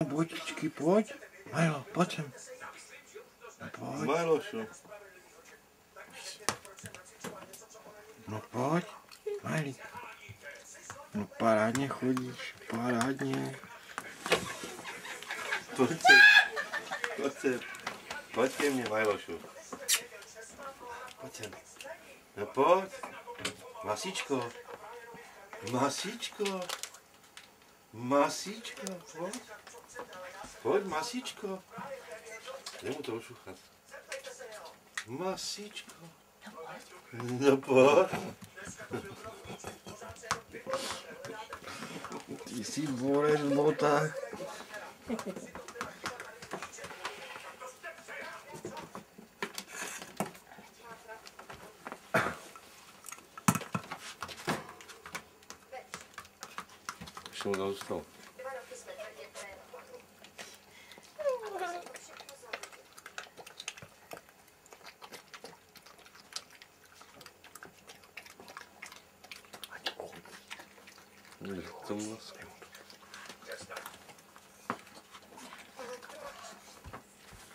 Botičky, pojď. Majlo, pojď sem. Pojď. Majlošu. No pojď, Majlík. No parádně chodíš, parádně. Pojď sem. Pojď sem. Pojď ke mně, Majlošu. Pojď sem. No pojď. Masíčko. Masíčko. Masíčko, pojď. Pojď, masíčko. Dej mu to ošuchat. Masíčko. No pojď. Ty jsi borec v botách. Šel na stůl.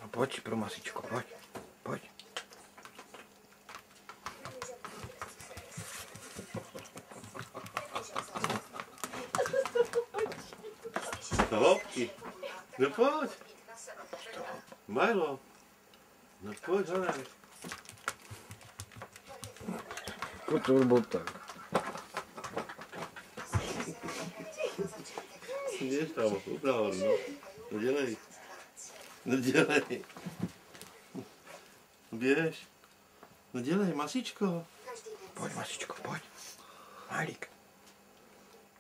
No pojď pro masíčko, pojď. Pojď. Do hloubky. No pojď. Majlo. No pojď, Hanek. Kotor boták. Běž tam, upravo, no. No dělej. No dělej. Běž. No dělej, masíčko. Pojď, masíčko, pojď. Majlík.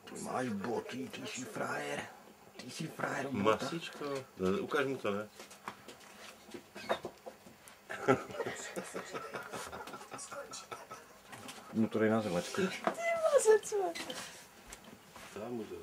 Ty máš boty, ty jsi frajer. Ty jsi frajer v botách. Masíčko. No, ukáž mu to, ne? No to dej na zemečku. Ty mazecme. Dám mu to.